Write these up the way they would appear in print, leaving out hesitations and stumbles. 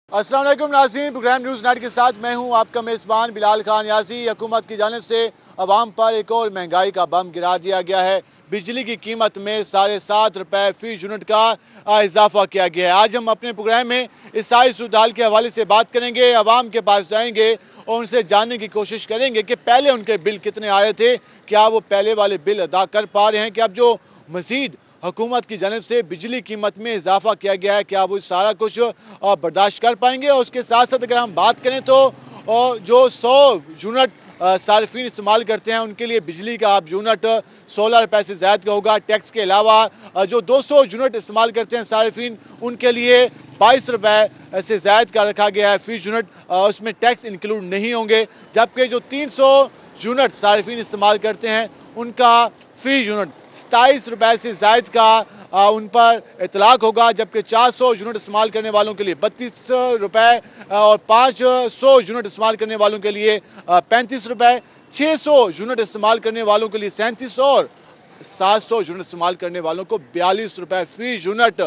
अस्सलाम वालेकुम नाज़रीन, प्रोग्राम न्यूज़ नाइट के साथ मैं हूं आपका मेज़बान बिलाल खान यासी। हुकूमत की जानिब से अवाम पर एक और महंगाई का बम गिरा दिया गया है। बिजली की कीमत में 7.5 रुपए फी यूनिट का इजाफा किया गया है। आज हम अपने प्रोग्राम में इस सारी सूरत के हवाले से बात करेंगे, अवाम के पास जाएंगे और उनसे जानने की कोशिश करेंगे कि पहले उनके बिल कितने आए थे, क्या वो पहले वाले बिल अदा कर पा रहे हैं, कि अब जो मजीद हुकूमत की जानिब से बिजली कीमत में इजाफा किया गया है, क्या वो सारा कुछ बर्दाश्त कर पाएंगे। और उसके साथ साथ अगर हम बात करें तो जो 100 यूनिट सार्फिन इस्तेमाल करते हैं उनके लिए बिजली का अब यूनिट 16 रुपए से ज़्यादा का होगा। टैक्स के अलावा जो 200 यूनिट इस्तेमाल करते हैं सार्फिन उनके लिए 22 रुपए से ज़्यादा का रखा गया है फी यूनिट, उसमें टैक्स इंक्लूड नहीं होंगे। जबकि जो 300 यूनिट सार्फिन इस्तेमाल करते हैं उनका फी यूनिट 27 रुपए से ज़ायद का उन पर इतलाक होगा। जबकि 400 यूनिट इस्तेमाल करने वालों के लिए 32 रुपए और 500 यूनिट इस्तेमाल करने वालों के लिए 35 रुपए, 600 यूनिट इस्तेमाल करने वालों के लिए 37 और 700 यूनिट इस्तेमाल करने वालों को 42 रुपए फी यूनिट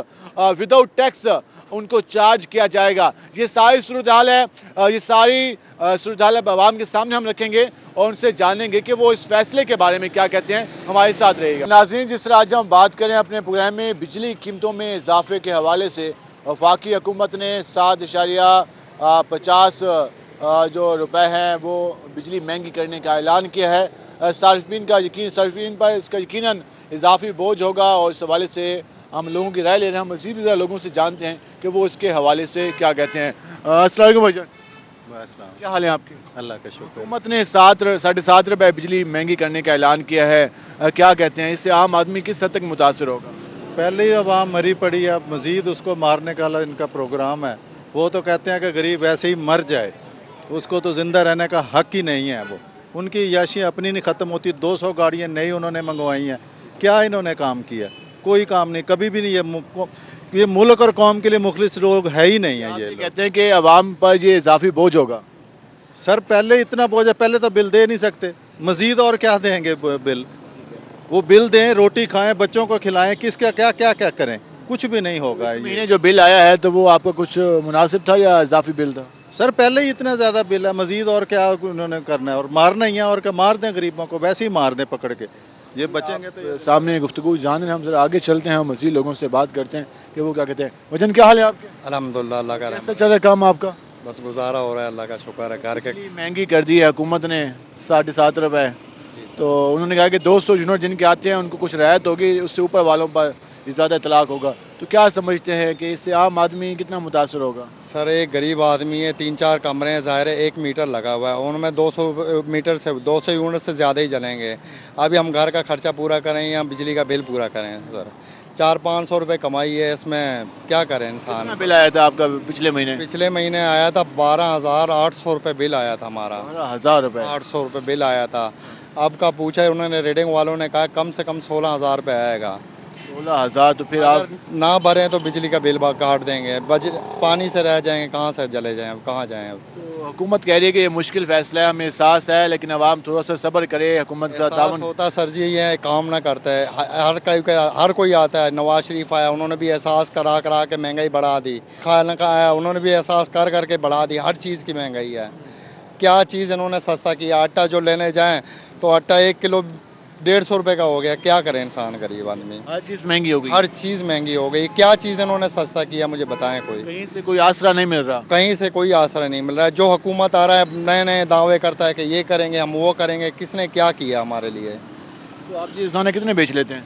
विदाउट टैक्स उनको चार्ज किया जाएगा। ये सारी सूरत हाल है, ये सारी सूरत हाल आवाम के सामने हम रखेंगे और उनसे जानेंगे कि वो इस फैसले के बारे में क्या कहते हैं। हमारे साथ रहेगा। नाज़रीन, जिस तरह आज हम बात करें अपने प्रोग्राम में बिजली कीमतों में इजाफे के हवाले से, वफाकी हुकूमत ने 7.50 जो रुपए हैं वो बिजली महंगी करने का ऐलान किया है। सार्फिन पर इसका यकीनन इजाफी बोझ होगा और इस हवाले से हम लोगों की राय ले रहे हैं। मज़ीद भी लोगों से जानते हैं कि वो इसके हवाले से क्या कहते हैं। अस्सलाम वालेकुम भाईजान, क्या हाल है आपके? अल्लाह का शुक्र। हुकूमत ने 7.5 रुपए बिजली महंगी करने का ऐलान किया है, क्या कहते हैं, इससे आम आदमी किस हद तक मुतासर होगा? पहले ही अवाम मरी पड़ी है, अब मजीद उसको मारने का इनका प्रोग्राम है। वो तो कहते हैं कि गरीब वैसे ही मर जाए, उसको तो जिंदा रहने का हक ही नहीं है। वो उनकी याशी अपनी नहीं ख़त्म होती। 200 गाड़ियाँ नई उन्होंने मंगवाई हैं, क्या इन्होंने काम किया? कोई काम नहीं, कभी भी नहीं। ये मुल्क और कौम के लिए मुखलिस लोग है ही नहीं है। ये कहते हैं कि अवाम पर ये इजाफी बोझ होगा। सर पहले इतना बोझ है, पहले तो बिल दे नहीं सकते, मजीद और क्या देंगे बिल? वो बिल दें, रोटी खाएं, बच्चों को खिलाएं, किसका क्या क्या क्या करें? कुछ भी नहीं होगा। महीने जो बिल आया है तो वो आपको कुछ मुनासिब था या इजाफी बिल था? सर पहले ही इतना ज्यादा बिल है, मजीद और क्या उन्होंने करना है? और मारना ही है, और क्या मार दें गरीबों को? वैसे ही मार दें पकड़ के, ये बचेंगे तो सामने गुफ्तगू जान रहे हैं। हम जरा आगे चलते हैं और मजीद लोगों से बात करते हैं कि वो क्या कहते हैं। वजन क्या हाल है आपके? अल्हम्दुलिल्लाह, अल्लाह का रहम। कैसा चल रहा है काम आपका? बस गुजारा हो रहा है, अल्लाह का शुक्र है। घर के महंगी कर दी है हुकूमत ने 7.5 रुपए, तो उन्होंने कहा कि 200 यूनिट जिनके आते हैं उनको कुछ रियायत होगी, उससे ऊपर वालों पर ज़्यादा इतलाक होगा। तो क्या समझते हैं कि इससे आम आदमी कितना मुतासर होगा? सर एक गरीब आदमी है, 3-4 कमरे हैं, ज़ाहिर है 1 मीटर लगा हुआ है, उनमें 200 मीटर से 200 यूनिट से ज़्यादा ही जलेंगे। अभी हम घर का खर्चा पूरा करें या बिजली का बिल पूरा करें? सर 400-500 रुपये कमाई है, इसमें क्या करें इंसान? कितना बिल आया था आपका पिछले महीने? पिछले महीने आया था 12,800 रुपये बिल आया था हमारा। 12,000 रुपये? 800 रुपये बिल आया था। अब का पूछा है उन्होंने, रीडिंग वालों ने कहा कम से कम 16,000 रुपये आएगा। 16,000? तो फिर आप ना भरें तो बिजली का बिल काट देंगे, पानी से रह जाएंगे, कहाँ से जले जाएं, कहाँ जाएं? तो हुकूमत कह रही है कि ये मुश्किल फैसला है, हमें एहसास है, लेकिन आवाम थोड़ा सा सब्र करे, हुकूमत का ताउन होता सर जी, ये काम ना करता है। हर कोई आता है। नवाज शरीफ आया, उन्होंने भी एहसास करा करा के महंगाई बढ़ा दी। खाना का आया, उन्होंने भी एहसास कर करके बढ़ा दी। हर चीज़ की महंगाई है। क्या चीज़ इन्होंने सस्ता किया? आटा जो लेने जाएँ तो आटा 1 किलो 150 रुपये का हो गया। क्या करे इंसान, गरीब आदमी? हर चीज़ महंगी हो गई। हर चीज़ महंगी हो गई। क्या चीज़ इन्होंने सस्ता किया, मुझे बताएं। कोई कहीं से कोई आसरा नहीं मिल रहा? कहीं से कोई आसरा नहीं मिल रहा है। जो हुकूमत आ रहा है नए नए दावे करता है कि ये करेंगे, हम वो करेंगे। किसने क्या किया हमारे लिए? तो आप जी रोजाना कितने बेच लेते हैं?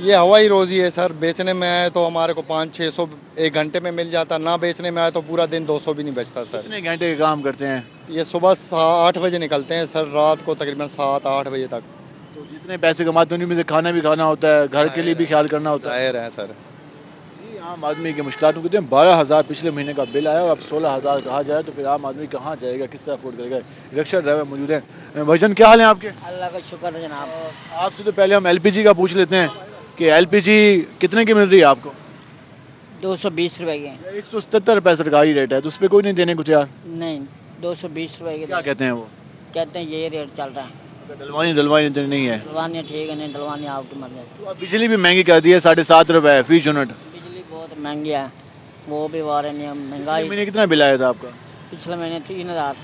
ये हवाई रोजी है सर। बेचने में आए तो हमारे को 500-600 एक घंटे में मिल जाता, ना बेचने में आए तो पूरा दिन 200 भी नहीं बचता सर। कितने घंटे का काम करते हैं? ये सुबह 8 बजे निकलते हैं सर, रात को तकरीबन 7-8 बजे तक। तो जितने पैसे कमाते हैं उनमें से खाना भी खाना होता है, घर के लिए भी ख्याल करना होता है। जाहिर है सर। जी, आम आदमी की मुश्किलात को कहते हैं। 12,000 पिछले महीने का बिल आया और अब 16,000 कहा जाए तो फिर आम आदमी कहाँ जाएगा, किस तरह अफोर्ड करेगा? रिक्शा ड्राइवर मौजूद है। भाईजान क्या हाल है आपके? अल्लाह का शुक्र है जनाब। आपसे तो पहले हम LPG का पूछ लेते हैं कि LPG कितने की मिल रही है आपको? 220 रुपए के। 177 रुपये सरकारी रेट है, तो उस पर कोई नहीं देने कुछ यार? नहीं, 220 रुपए के। क्या कहते हैं वो? कहते हैं ये रेट चल रहा है। डलवानी नहीं है? डलवानी ठीक है, नहीं डलवानी आपकी मर्जी। तो अब बिजली भी महंगी कर दी है, 7.5 रुपये फी यूनिट। बिजली बहुत महंगी है। वो भी वारे नहीं, पिछले महंगाई। महीने कितना बिल आया था आपका? पिछले महीने 3000।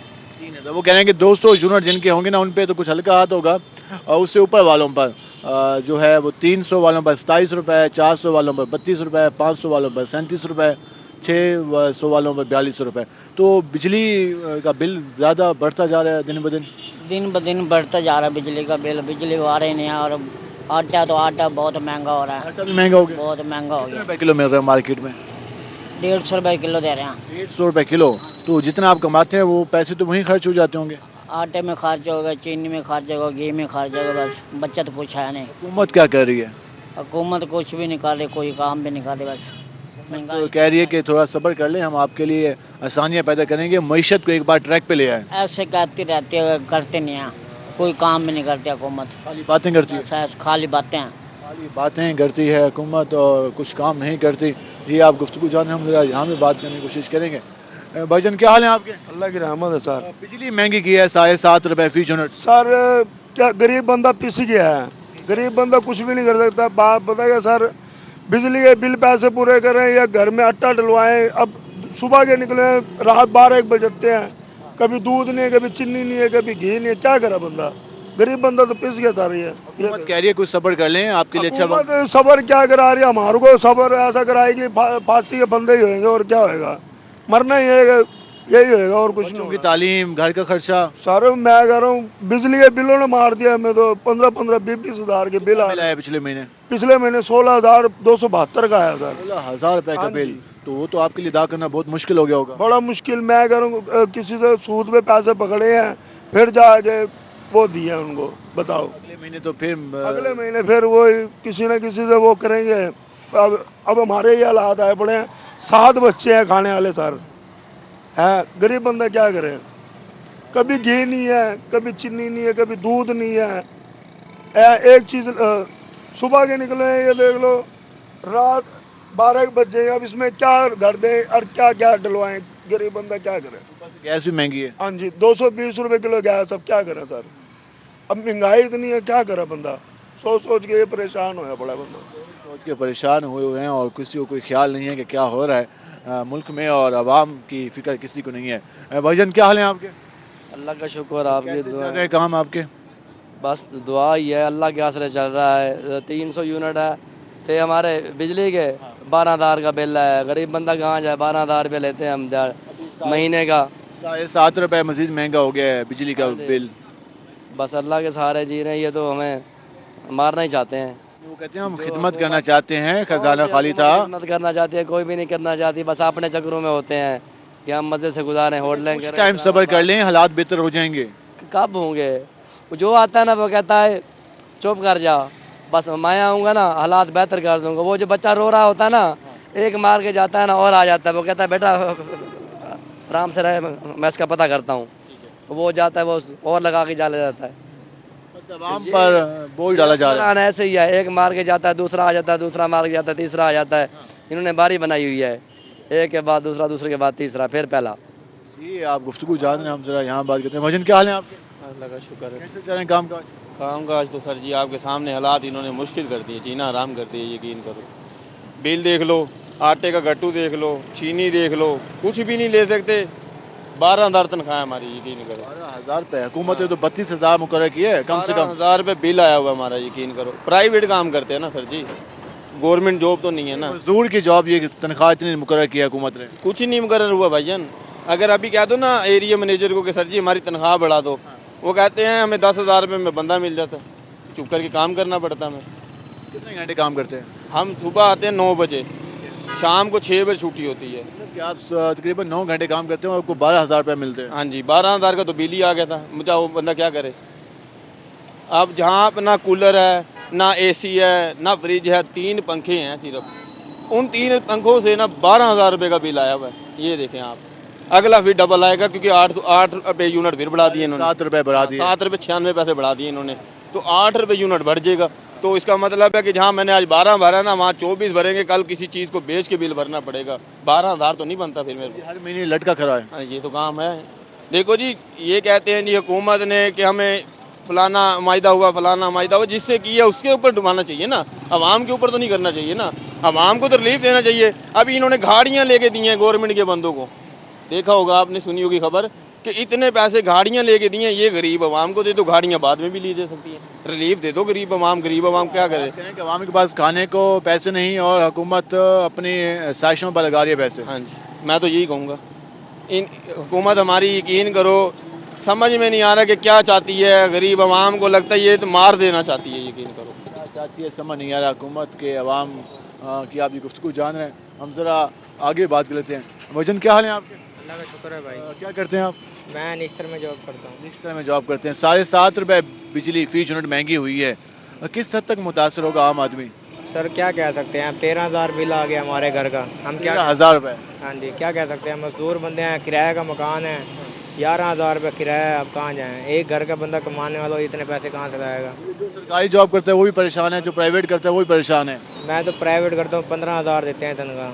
3000। वो कह रहे हैं कि 200 यूनिट जिनके होंगे ना उन पे तो कुछ हल्का हाथ होगा, और उससे ऊपर वालों पर जो है वो 300 वालों पर 27 रुपए, 400 वालों पर 32 रुपए, 500 वालों पर 37 रुपए, 600 वालों पर 42 रुपए। तो बिजली का बिल ज़्यादा बढ़ता जा रहा है दिन ब दिन। दिन ब दिन बढ़ता जा रहा है बिजली का बिल, बिजली वारे नहीं है। और आटा तो आटा बहुत महंगा हो रहा है, आटा भी महंगा हो गया। बहुत महंगा हो कितने गया। रुपए किलो मिल रहा है मार्केट में? 150 रुपए किलो दे रहे हैं। 150 रुपए किलो। तो जितना आप कमाते हैं वो पैसे तो वहीं खर्च हो जाते होंगे। आटे में खर्च होगा, चीनी में खर्च होगा, घी में खर्च होगा, बस बचत कुछ है नहीं। हुकूमत क्या कर रही है? हुकूमत कुछ भी नहीं कर रही, कोई काम भी नहीं कर रही, बस तो महंगाई। कह रही है कि थोड़ा सब्र कर लें, हम आपके लिए आसानियां पैदा करेंगे, मईशत को एक बार ट्रैक पे ले आए। ऐसे कहती रहती है, करते नहीं हैं, कोई काम भी नहीं करती हुकूमत। खाली बातें करती है। ऐसे खाली बातें हैं। खाली बातें करती है हुकूमत और कुछ काम नहीं करती। ये आप गुफ्तगू जाने, हम जरा यहाँ में बात करने की कोशिश करेंगे। भाईजान क्या हाल है आपके? अल्लाह की रहमत है सर। बिजली महंगी की है 7.5 रुपए फी यूनिट। सर क्या गरीब बंदा पिस गया है, गरीब बंदा कुछ भी नहीं कर सकता। बात बताइए सर, बिजली के बिल पैसे पूरे करें या घर में आटा डलवाएं। अब सुबह के निकले रात 12-1 बजते हैं, कभी दूध नहीं है, कभी चीनी नहीं है, कभी घी नहीं है, क्या करे बंदा? गरीब बंदा तो पिस गया सर। ये हुकूमत कह रही है कुछ सब्र कर लें, आपके लिए अच्छा वक्त। हुकूमत सबर क्या करा रही है? हमारे को सबर ऐसा कराएगी फांसी के बंदे ही होंगे, और क्या होएगा? मरना ही है, यही होएगा और कुछ नहीं बच्चों की होगा। तालीम, घर का खर्चा सर मैं कह रहा हूँ बिजली के बिलों ने मार दिया हमें तो। 15-15, 20-20 हजार के बिल आ मिला है पिछले महीने। पिछले महीने 16,272 का आया सर। 16,000 रुपए का हाँ बिल। जी। तो वो तो आपके लिए अदा करना बहुत मुश्किल हो गया होगा। बड़ा मुश्किल। मैं कह रहा हूँ किसी से सूद पे पैसे पकड़े हैं, फिर जाके वो दिए उनको, बताओ। अगले महीने तो फिर अगले महीने फिर वो किसी न किसी से वो करेंगे। अब हमारे ये हालात आए पड़े हैं, 7 बच्चे हैं खाने वाले सर। है गरीब बंदा क्या करे? कभी घी नहीं है, कभी चीनी नहीं है, कभी दूध नहीं है। एक चीज सुबह के निकले ये देख लो, रात 12 बजे। अब इसमें क्या घर दे और क्या क्या डलवाएं? गरीब बंदा क्या करे? गैस भी महंगी है। हाँ जी, 220 रुपए किलो गैस। अब क्या करे सर? अब महंगाई इतनी है, क्या करे बंदा? सोच सोच के ये परेशान होया बड़ा बंदा। सोच के परेशान हुए हैं और किसी को कोई ख्याल नहीं है कि क्या हो रहा है मुल्क में, और आवाम की फिक्र किसी को नहीं है। भाईजान क्या हाल है आपके? अल्लाह का शुक्र, आपकी कैसे चल दुआ रहे हैं काम आपके? बस दुआ ही है, अल्लाह के आसरे चल रहा है। 300 यूनिट है तो हमारे बिजली के 12,000 का बिल है। गरीब बंदा कहाँ जाए? 12,000 रुपये लेते हैं हम महीने का। 7.5 रुपए मजीद महंगा हो गया है बिजली का हाँ जी। बिल। बस अल्लाह के सहारे जी रहे हैं, ये तो हमें मारना ही चाहते हैं। वो कहते हैं हम खिदमत करना चाहते हैं, खजाना खाली था। खिदमत करना चाहती है, कोई भी नहीं करना चाहती, बस अपने चक्रों में होते हैं कि हम मजे से गुजारें, होटलें कुछ करें। टाइम सब्र कर लें, हालात बेहतर हो जाएंगे। कब होंगे? जो आता है ना वो कहता है चुप कर जा, बस मैं आऊँगा ना हालात बेहतर कर दूंगा। वो जो बच्चा रो रहा होता है ना, एक मार के जाता है ना और आ जाता है, वो कहता है बेटा आराम से रहे, मैं इसका पता करता हूँ। वो जाता है, वो और लगा के जा ले जाता है। आवाम पर बोझ डाला जा रहा है। ऐसे ही है, एक मार के जाता है, दूसरा आ जाता है, दूसरा मार के जाता है, तीसरा आ जाता है। इन्होंने बारी बनाई हुई है, एक के बाद दूसरा, दूसरे के बाद तीसरा, फिर पहला। जी आप गुफ्तगू जान रहे हैं, हम जरा यहाँ बात करते हैं। भाईजान क्या हाल है आपके? अल्लाह का शुक्र है। कैसे चल रहे हैं काम काज? काम काज तो सर जी आपके सामने हालात इन्होंने मुश्किल कर दिए, जीना आराम कर दिए, यकीन करो। बिल देख लो, आटे का गट्टू देख लो, चीनी देख लो, कुछ भी नहीं ले सकते। 12,000 तनख्वाह है हमारी, यकीन करो। 12,000 रुपए हुकूमत ने तो 32,000 मुकर्रर किए है, कम से कम 12,000 रुपये बिल आया हुआ हमारा, यकीन करो। प्राइवेट काम करते हैं ना सर जी, गवर्नमेंट जॉब तो नहीं है ना। मजदूर की जॉब ये तनख्वाह इतनी मुकर्रर किया हुकूमत ने। कुछ ही नहीं मुकर्रर हुआ भाईजान। अगर अभी कह दो ना एरिया मैनेजर को कि सर जी हमारी तनख्वाह बढ़ा दो, वो कहते हैं हमें 10,000 रुपये में बंदा मिल जाता, चुप करके काम करना पड़ता हमें। कितने घंटे काम करते हैं? हम सुबह आते हैं 9 बजे, शाम को 6 बजे छुट्टी होती है। कि आप तकरीबन 9 घंटे काम करते हैं और आपको 12,000 रुपये मिलते हैं। हाँ जी, 12,000 का तो बिल ही आ गया था। मुझे वो बंदा क्या करे? अब जहाँ पे ना कूलर है, ना एसी है, ना फ्रिज है, 3 पंखे हैं सिर्फ। उन 3 पंखों से ना 12,000 रुपये का बिल आया हुआ है। ये देखें आप, अगला फिर डबल आएगा क्योंकि 8 रुपये यूनिट फिर बढ़ा दिए इन्होंने। 7 रुपये बढ़ा दिए। 7 रुपये 96 पैसे बढ़ा दिए इन्होंने, तो 8 रुपये यूनिट बढ़ जाएगा। तो इसका मतलब है कि जहाँ मैंने आज 12 भरा ना, वहाँ 24 भरेंगे, कल किसी चीज़ को बेच के बिल भरना पड़ेगा। 12,000 तो नहीं बनता फिर मेरे को। हर महीने लटका खड़ा है। हाँ, ये तो काम है। देखो जी, ये कहते हैं जी हुकूमत ने कि हमें फलाना मायदा हुआ, फलाना मायदा हुआ, जिससे किया उसके ऊपर डुबाना चाहिए ना, आवाम के ऊपर तो नहीं करना चाहिए ना। عوام کو تو ریلیف دینا چاہیے. ابھی انہوں نے گاڑیاں لے کے دی ہیں گورنمنٹ کے بندوں کو, دیکھا ہوگا آپ نے, سنی ہوگی خبر کہ اتنے پیسے گاڑیاں لے کے دیے ہیں. یہ غریب عوام کو دے دو, گاڑیاں بعد میں بھی لی جا سکتی ہیں. ریلیف دے دو غریب عوام کیا کرے. کہیں کہ عوام کے پاس کھانے کو پیسے نہیں اور حکومت اپنی سازشوں پر لگا رہی ہے پیسے. ہاں جی, میں تو یہی کہوں گا, حکومت ہماری یقین کرو, سمجھ میں نہیں آ رہا کہ کیا چاہتی ہے. غریب عوام کو لگتا ہے یہ تو مار دینا چاہتی ہے. یقین کرو کیا چاہتی ہے سمجھ نہیں آ رہا حکومت کے عوام کی. آپ کی گفتگو جان رہے ہیں, ہم ذرا آگے بات کر لیتے ہیں. وجن کیا حال ہے آپ کے؟ اللہ کا شکر ہے بھائی. کیا کرتے ہیں آپ؟ میں نیچر میں جاب کرتا ہوں. نکسٹر میں جاب کرتے ہیں. 7.5 روپے بجلی فی یونٹ مہنگی ہوئی ہے, کس حد تک متاثر ہوگا عام آدمی؟ سر کیا کہہ سکتے ہیں, 13,000 بل آ گیا ہمارے گھر کا. ہم کیا 13,000 روپے. ہاں جی, کیا کہہ سکتے ہیں, مزدور بندے ہیں, کرایہ کا مکان ہے, 11,000 روپے کرایہ ہے. اب کہاں جائیں, ایک گھر کا بندہ کمانے والا اتنے پیسے کہاں سے لائے گا. جو سرکاری جاب کرتا ہے وہ بھی پریشان ہے, جو پرائیویٹ کرتا ہے وہ بھی پریشان ہے. میں تو پرائیویٹ کرتا ہوں, 15,000 دیتے ہیں تنخواہ.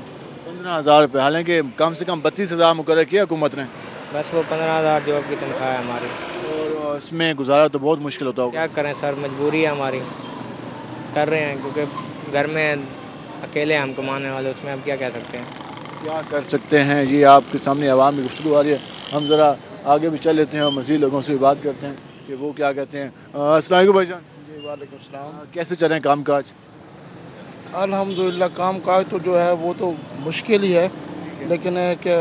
15,000 روپے, حالانکہ کم سے کم 32,000 مقرر کیا حکومت نے, بس وہ 15,000 جاب کی تنخواہ ہے ہماری. اور اس میں گزارا تو بہت مشکل ہوتا ہوگا. کیا کریں سر, مجبوری ہے ہماری, کر رہے ہیں کیونکہ گھر میں اکیلے ہم کمانے والے, اس میں اب کیا کہہ سکتے ہیں. کیا کر سکتے ہیں جی. آپ کے سامنے عوام کی گفتگو آ رہی ہے, ہم ذرا آگے بھی چل لیتے ہیں اور مزید لوگوں سے بھی بات کرتے ہیں کہ وہ کیا کہتے ہیں. السلام علیکم بھائی جان. جی وعلیکم السلام. کیسے چل رہے ہیں کام کاج؟ الحمدللہ کام کاج تو جو ہے وہ تو مشکل ہی ہے, لیکن ہے کہ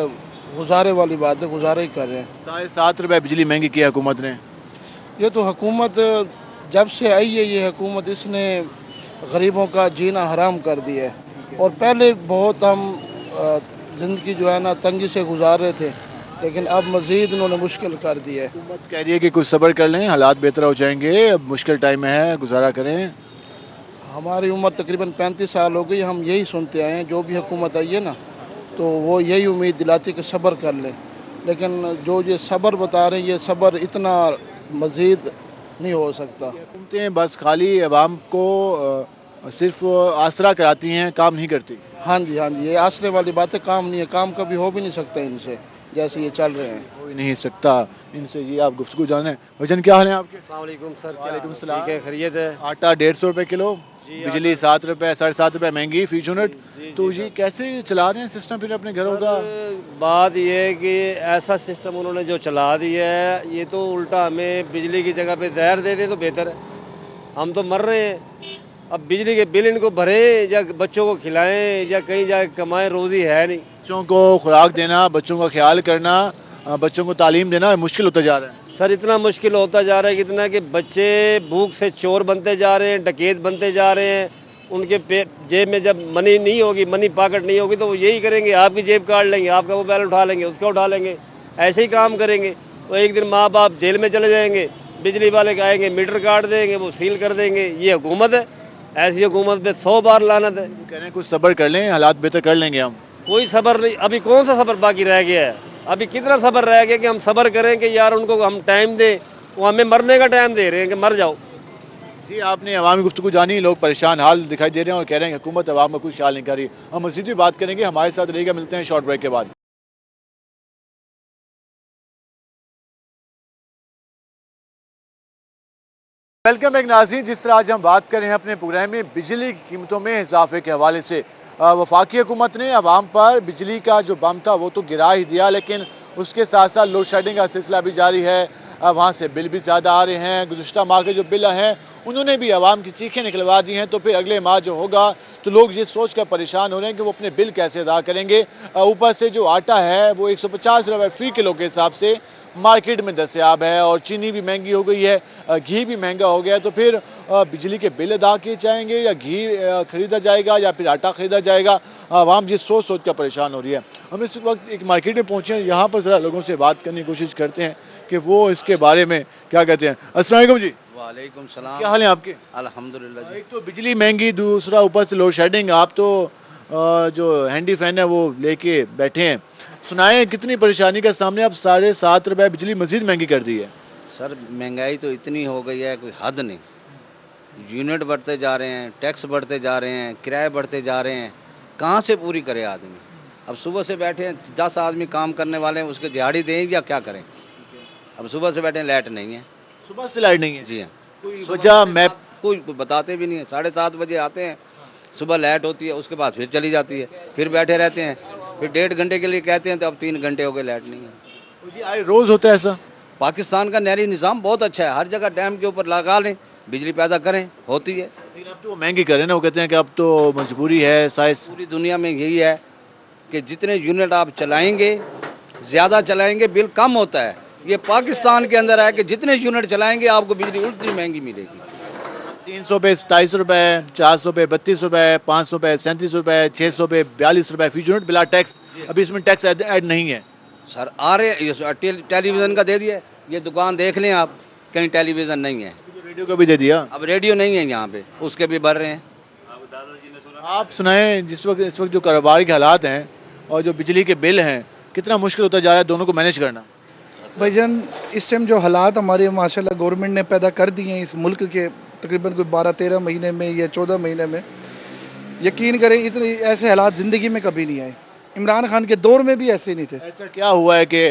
گزارے والی بات ہے, گزارے ہی کر رہے ہیں. 7.5 روپے بجلی مہنگی کی ہے حکومت نے. یہ تو حکومت جب سے آئی ہے, یہ حکومت اس نے غریبوں کا جینا حرام کر دیا ہے. اور پہلے بہت ہم زندگی جو ہے نا تنگی سے گزار رہے تھے, لیکن اب مزید انہوں نے مشکل کر دی ہے. حکومت کہہ رہی ہے کہ کچھ صبر کر لیں, حالات بہتر ہو جائیں گے, اب مشکل ٹائم ہے, گزارا کریں. ہماری عمر تقریباً 35 سال ہو گئی, ہم یہی سنتے آئے ہیں, جو بھی حکومت آئی ہے نا تو وہ یہی امید دلاتی کہ صبر کر لیں. لیکن جو یہ صبر بتا رہے ہیں, یہ صبر اتنا مزید نہیں ہو سکتا. حکومتیں بس خالی عوام کو صرف آسرا کراتی ہیں, کام نہیں کرتی. ہاں جی, یہ آسرے والی باتیں کام نہیں ہے, کام کبھی ہو بھی نہیں سکتا ان سے جیسے یہ چل رہے ہیں. ہو ہی نہیں سکتا ان سے. جی آپ گفتگو جانیں. وجن کیا حال ہے آپ کے؟ السلام علیکم سر. وعلیکم السلام. ٹھیک ہے, خیریت ہے. آٹا 150 روپے کلو, بجلی 7 روپے 7.5 روپے مہنگی فی یونٹ. تو جی کیسے چلا رہے ہیں سسٹم پھر اپنے گھروں کا؟ بات یہ ہے کہ ایسا سسٹم انہوں نے جو چلا دیا ہے, یہ تو الٹا ہمیں بجلی کی جگہ پہ زہر دے دے تو بہتر ہے. ہم تو مر رہے ہیں. اب بجلی کے بل ان کو بھریں یا بچوں کو کھلائیں یا کہیں جا کے کمائیں, روزی ہے نہیں. بچوں کو خوراک دینا, بچوں کا خیال کرنا, بچوں کو تعلیم دینا مشکل ہوتا جا رہا ہے. سر اتنا مشکل ہوتا جا رہا ہے کتنا کہ بچے بھوک سے چور بنتے جا رہے ہیں, ڈکیت بنتے جا رہے ہیں. ان کے جیب میں جب منی نہیں ہوگی, منی پاکٹ نہیں ہوگی تو وہ یہی کریں گے, آپ کی جیب کاٹ لیں گے, آپ کا موبائل اٹھا لیں گے, اس کا اٹھا لیں گے, ایسے ہی کام کریں گے. تو ایک دن ماں باپ جیل میں چلے جائیں گے, بجلی والے آئیں گے, میٹر کاٹ دیں گے, وہ سیل کر دیں گے. یہ حکومت ہے, ایسی حکومت پہ 100 بار لعنت ہے. کہہ رہے ہیں کچھ صبر کر لیں, حالات بہتر کر لیں گے ہم. کوئی صبر نہیں. ابھی کون سا صبر باقی رہ گیا ہے؟ ابھی کتنا صبر رہ گیا کہ ہم صبر کریں کہ یار ان کو ہم ٹائم دیں؟ وہ ہمیں مرنے کا ٹائم دے رہے ہیں کہ مر جاؤ. جی آپ نے عوامی گفتگو جانی, لوگ پریشان حال دکھائی دے رہے ہیں اور کہہ رہے ہیں کہ حکومت عوام کا کوئی خیال نہیں کر رہی. ہم مزید بھی بات کریں گے, ہمارے ساتھ رہے گا. ملتے ہیں شارٹ بریک کے بعد. ویلکم بیک ناظرین. جس طرح آج ہم بات کر رہے ہیں اپنے پروگرام میں بجلی کی قیمتوں میں اضافے کے حوالے سے, وفاقی حکومت نے عوام پر بجلی کا جو بم تھا وہ تو گرا ہی دیا, لیکن اس کے ساتھ ساتھ لوڈ شیڈنگ کا سلسلہ بھی جاری ہے. وہاں سے بل بھی زیادہ آ رہے ہیں. گزشتہ ماہ کے جو بل ہیں انہوں نے بھی عوام کی چیخیں نکلوا دی ہیں. تو پھر اگلے ماہ جو ہوگا تو لوگ یہ سوچ کر پریشان ہو رہے ہیں کہ وہ اپنے بل کیسے ادا کریں گے. اوپر سے جو آٹا ہے وہ 150 روپے فی کلو کے حساب سے مارکیٹ میں دستیاب ہے, اور چینی بھی مہنگی ہو گئی ہے, گھی بھی مہنگا ہو گیا ہے. تو پھر بجلی کے بل ادا کیے جائیں گے یا گھی خریدا جائے گا یا پھر آٹا خریدا جائے گا؟ عوام یہ سوچ سوچ کر پریشان ہو رہی ہے. ہم اس وقت ایک مارکیٹ میں پہنچے ہیں, یہاں پر ذرا لوگوں سے بات کرنے کی کوشش کرتے ہیں کہ وہ اس کے بارے میں کیا کہتے ہیں. السلام علیکم جی. وعلیکم السلام. کیا حال ہے آپ کے؟ الحمدللہ جی. ایک تو بجلی مہنگی, دوسرا اوپر سے لوڈ شیڈنگ. آپ تو جو ہینڈی فین ہے وہ لے کے بیٹھے ہیں, سنائیں کتنی پریشانی کا سامنے. اب 7.5 روپے بجلی مزید مہنگی کر دی ہے. سر مہنگائی تو اتنی ہو گئی ہے کوئی حد نہیں. یونٹ بڑھتے جا رہے ہیں, ٹیکس بڑھتے جا رہے ہیں, کرائے بڑھتے جا رہے ہیں, کہاں سے پوری کرے آدمی؟ اب صبح سے بیٹھے ہیں 10 آدمی کام کرنے والے ہیں, اس کے دیہاڑی دیں یا کیا کریں؟ اب صبح سے بیٹھے ہیں, لائٹ نہیں ہے. صبح سے لائٹ نہیں ہے؟ جی ہاں. کوئی وجہ میں کوئی بتاتے بھی نہیں ہے. 7:30 بجے آتے ہیں, صبح لائٹ ہوتی ہے، اس کے بعد پھر چلی جاتی ہے، پھر بیٹھے رہتے ہیں، پھر 1.5 گھنٹے کے لیے کہتے ہیں تو اب 3 گھنٹے ہو گئے لائٹ نہیں ہے۔ جی آئے روز ہوتا ہے ایسا؟ پاکستان کا نہری نظام بہت اچھا ہے، ہر جگہ ڈیم کے اوپر لگا لیں، بجلی پیدا کریں، ہوتی ہے۔ لیکن اب تو وہ مہنگی کر رہے ہیں نا، وہ کہتے ہیں کہ اب تو مجبوری ہے سائز۔ پوری دنیا میں یہی ہے کہ جتنے یونٹ آپ چلائیں گے، زیادہ چلائیں گے بل کم ہوتا ہے۔ یہ پاکستان کے اندر ہے کہ جتنے یونٹ چلائیں گے آپ کو بجلی اتنی مہنگی ملے گی۔ 300 پہ 250 روپے، 400 پہ 32 روپے، 500 پہ 37 روپے، 600 پہ 42 روپے فی یونٹ بلا ٹیکس۔ ابھی اس میں ٹیکس ایڈ نہیں ہے۔ سر آ رہے ٹیلی ویژن کا دے دیا، یہ دکان دیکھ لیں آپ، کہیں ٹیلی ویژن نہیں ہے، ریڈیو کا بھی دے دیا۔ اب ریڈیو نہیں ہے یہاں پہ، اس کے بھی بڑھ رہے ہیں۔ آپ سنائیں اس وقت جو کاروبار کے حالات ہیں اور جو بجلی کے بل ہیں، کتنا مشکل ہوتا جا رہا ہے دونوں کو مینیج کرنا؟ بھائی جان اس ٹائم جو حالات ہمارے ماشاءاللہ گورنمنٹ نے پیدا کر دیے ہیں اس ملک کے تقریباً کوئی 12-13 مہینے میں یا 14 مہینے میں، یقین کریں اتنے ایسے حالات زندگی میں کبھی نہیں آئے۔ عمران خان کے دور میں بھی ایسے نہیں تھے۔ ایسا کیا ہوا ہے کہ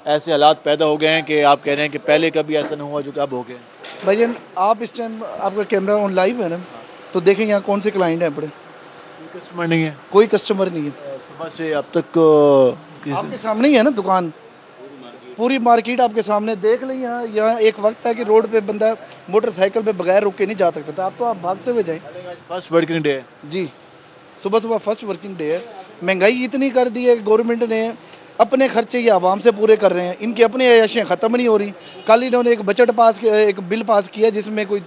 ایسے حالات پیدا ہو گئے ہیں کہ آپ کہہ رہے ہیں کہ پہلے کبھی ایسا نہیں ہوا جو کہ اب ہو گئے؟ بھائی جان آپ اس ٹائم آپ کا کیمرہ آن لائیو ہے نا، تو دیکھیں یہاں کون سے کلائنٹ ہیں بڑے، کسٹمر نہیں ہے کوئی کسٹمر نہیں ہے۔ صبح سے اب تک آپ کے سامنے ہی ہے نا دکان، پوری مارکیٹ آپ کے سامنے دیکھ لیں۔ یہاں ایک وقت ہے کہ روڈ پہ بندہ موٹر سائیکل پہ بغیر رک کے نہیں جا سکتا تھا، اب تو آپ بھاگتے ہوئے جائیں۔ فرسٹ ورکنگ ڈے ہے جی صبح فرسٹ ورکنگ ڈے ہے۔ مہنگائی اتنی کر دی ہے کہ گورنمنٹ نے اپنے خرچے یہ عوام سے پورے کر رہے ہیں، ان کی اپنی عیاشیاں ختم نہیں ہو رہی۔ کل انہوں نے ایک بجٹ پاس کیا، ایک بل پاس کیا جس میں کوئی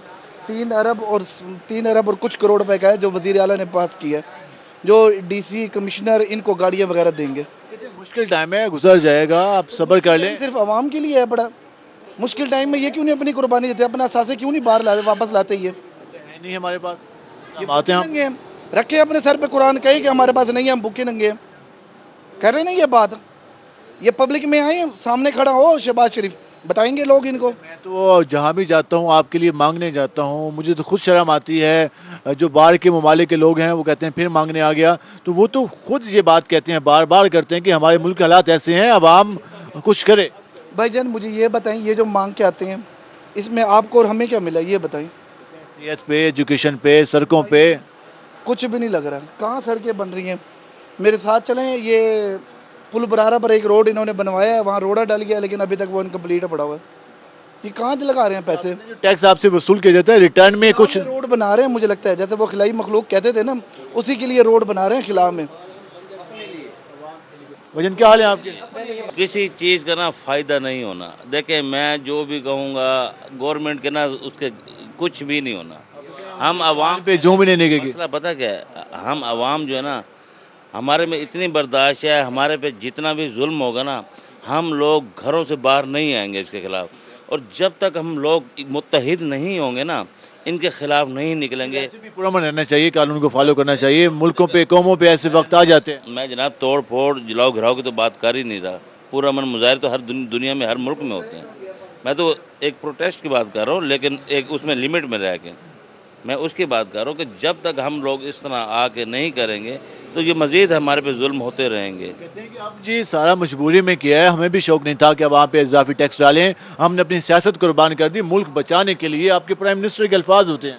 3 ارب اور کچھ کروڑ روپے کا ہے، جو وزیر اعلیٰ نے پاس کیا ہے، جو ڈی سی کمشنر ان کو گاڑیاں وغیرہ دیں گے۔ مشکل ٹائم ہے، گزر جائے گا، آپ صبر کر لیں۔ صرف عوام کے لیے ہے بڑا مشکل ٹائم میں، یہ کیوں نہیں اپنی قربانی دیتے، اپنا اثاثے کیوں نہیں باہر واپس لاتے؟ یہ نہیں ہمارے پاس یہ آتے ہیں ننگے ہیں، رکھے اپنے سر پہ قرآن، کہیں کہ ہمارے پاس نہیں ہے ہم بھوکے ننگے ہیں، کر رہے نا یہ بات۔ یہ پبلک میں آئے سامنے کھڑا ہو شہباز شریف، بتائیں گے لوگ ان کو۔ میں تو جہاں بھی جاتا ہوں آپ کے لیے مانگنے جاتا ہوں، مجھے تو خود شرم آتی ہے۔ جو باہر کے ممالک کے لوگ ہیں وہ کہتے ہیں پھر مانگنے آ گیا، تو وہ تو خود یہ بات کہتے ہیں، بار بار کرتے ہیں کہ ہمارے ملک کے حالات ایسے ہیں، عوام کچھ کرے۔ بھائی جان مجھے یہ بتائیں، یہ جو مانگ کے آتے ہیں اس میں آپ کو اور ہمیں کیا ملا، یہ بتائیں۔ صحت پہ، ایجوکیشن پہ، سڑکوں پہ کچھ بھی نہیں لگ رہا۔ کہاں سڑکیں بن رہی ہیں؟ میرے ساتھ چلیں، یہ پل برارہ پر ایک روڈ انہوں نے بنوایا ہے، وہاں روڈا ڈل گیا لیکن ابھی تک وہ انکمپلیٹ پڑا ہوا ہے۔ یہ کہاں لگا رہے ہیں پیسے؟ ٹیکس آپ سے وصول کیا جاتا ہے، ریٹرن میں کچھ روڈ بنا رہے ہیں، مجھے لگتا ہے جیسے وہ خلائی مخلوق کہتے تھے نا، اسی کے لیے روڈ بنا رہے ہیں خلا میں۔ وجن کیا حال ہے آپ کے؟ کسی چیز کا نا فائدہ نہیں ہونا۔ دیکھیں میں جو بھی کہوں گا گورنمنٹ کے نا اس کے کچھ بھی نہیں ہونا۔ ہم عوام پہ جو بھی نہیں نکلے گی۔ مسئلہ پتہ کیا ہے، ہم عوام جو ہے نا ہمارے میں اتنی برداشت ہے، ہمارے پہ جتنا بھی ظلم ہوگا نا ہم لوگ گھروں سے باہر نہیں آئیں گے اس کے خلاف، اور جب تک ہم لوگ متحد نہیں ہوں گے نا ان کے خلاف نہیں نکلیں گے۔ ایسے بھی پرامن رہنا چاہیے، قانون کو فالو کرنا چاہیے۔ ملکوں پہ قوموں پہ ایسے وقت آ جاتے ہیں۔ میں جناب توڑ پھوڑ جلاؤ گھراؤ کی تو بات کر ہی نہیں رہا، پورا من مظاہر تو ہر دنیا میں ہر ملک میں ہوتے ہیں۔ میں تو ایک پروٹیسٹ کی بات کر رہا ہوں، لیکن ایک اس میں لمٹ میں رہ کے میں اس کی بات کر رہا ہوں کہ جب تک ہم لوگ اس طرح آ کے نہیں کریں گے تو یہ مزید ہمارے پہ ظلم ہوتے رہیں گے۔ کہتے ہیں کہ اب جی سارا مجبوری میں کیا ہے، ہمیں بھی شوق نہیں تھا کہ اب وہاں پہ اضافی ٹیکس ڈالیں، ہم نے اپنی سیاست قربان کر دی ملک بچانے کے لیے۔ آپ کے پرائم منسٹر کے الفاظ ہوتے ہیں۔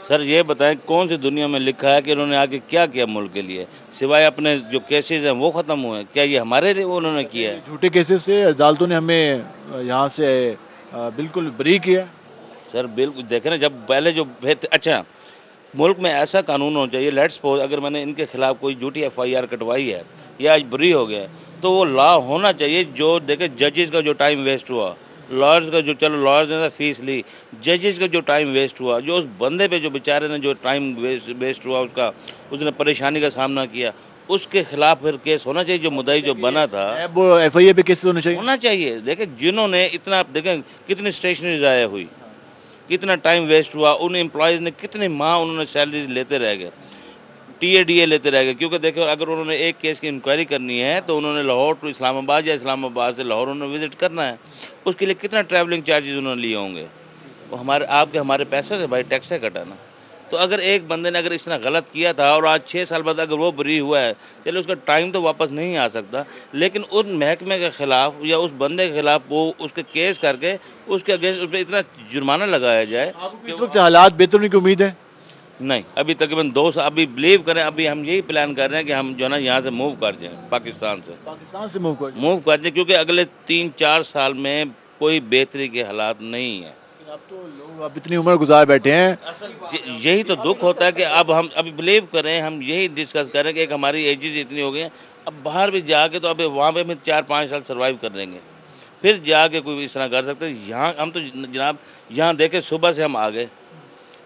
سر یہ بتائیں کون سی دنیا میں لکھا ہے کہ انہوں نے آگے کیا کیا ملک کے لیے، سوائے اپنے جو کیسز ہیں وہ ختم ہوئے ہیں؟ کیا یہ ہمارے لیے انہوں نے کیا ہے؟ جھوٹے کیسز سے عدالتوں نے ہمیں یہاں سے بالکل بری کیا۔ سر بالکل دیکھیں نا، جب پہلے جو اچھا ملک میں ایسا قانون ہونا چاہیے، لیٹس سپوز اگر میں نے ان کے خلاف کوئی جھوٹی FIR کٹوائی ہے یا آج بری ہو گیا تو وہ لا ہونا چاہیے جو دیکھیں ججز کا جو ٹائم ویسٹ ہوا، لائرز کا جو چلو لائرز نے فیس لی، ججز کا جو ٹائم ویسٹ ہوا، جو اس بندے پہ جو بیچارے نے جو ٹائم ویسٹ ہوا اس نے پریشانی کا سامنا کیا، اس کے خلاف پھر کیس ہونا چاہیے۔ جو مدعی جو بنا تھا FIR پہ کیسز ہونا چاہیے۔ دیکھیں جنہوں نے اتنا دیکھیں کتنی اسٹیشنری ضائع ہوئی، کتنا ٹائم ویسٹ ہوا، ان امپلائیز نے کتنے ماہ انہوں نے سیلریز لیتے رہ گئے، TADA لیتے رہ گئے، کیونکہ دیکھو اگر انہوں نے ایک کیس کی انکوائری کرنی ہے تو انہوں نے لاہور ٹو اسلام آباد یا اسلام آباد سے لاہور انہوں نے وزٹ کرنا ہے، اس کے لیے کتنا ٹریولنگ چارجز انہوں نے لیے ہوں گے، وہ ہمارے پیسے سے بھائی ٹیکس سے کٹانا۔ تو اگر ایک بندے نے اگر اس طرح غلط کیا تھا اور آج 6 سال بعد اگر وہ بری ہوا ہے، چلے اس کا ٹائم تو واپس نہیں آ سکتا، لیکن اس محکمے کے خلاف یا اس بندے کے خلاف وہ اس کے کیس کر کے اس کے اگینسٹ اس پہ اتنا جرمانہ لگایا جائے۔ اس وقت حالات بہتر ہونے کی امید ہے؟ नहीं, अभी तकरीबन 2 साल, अभी बिलीव करें, अभी हम यही प्लान कर रहे हैं कि हम जो है ना यहाँ से मूव कर जाएं, पाकिस्तान से मूव कर मूव कर जाएं, क्योंकि अगले 3-4 साल में कोई बेहतरी के हालात नहीं है। अब तो लोग अब इतनी उम्र गुजार बैठे हैं। यही तो दुख होता है कि अब हम अभी बिलीव करें, हम यही डिस्कस कर रहे हैं कि एक हमारी एजेस इतनी हो गई हैं, अब बाहर भी जाके तो अभी वहाँ पे हम 4-5 साल सर्वाइव कर लेंगे, फिर जाके कोई इस तरह कर सकते हैं। यहाँ हम तो जनाब यहाँ देखे सुबह से हम आ गए,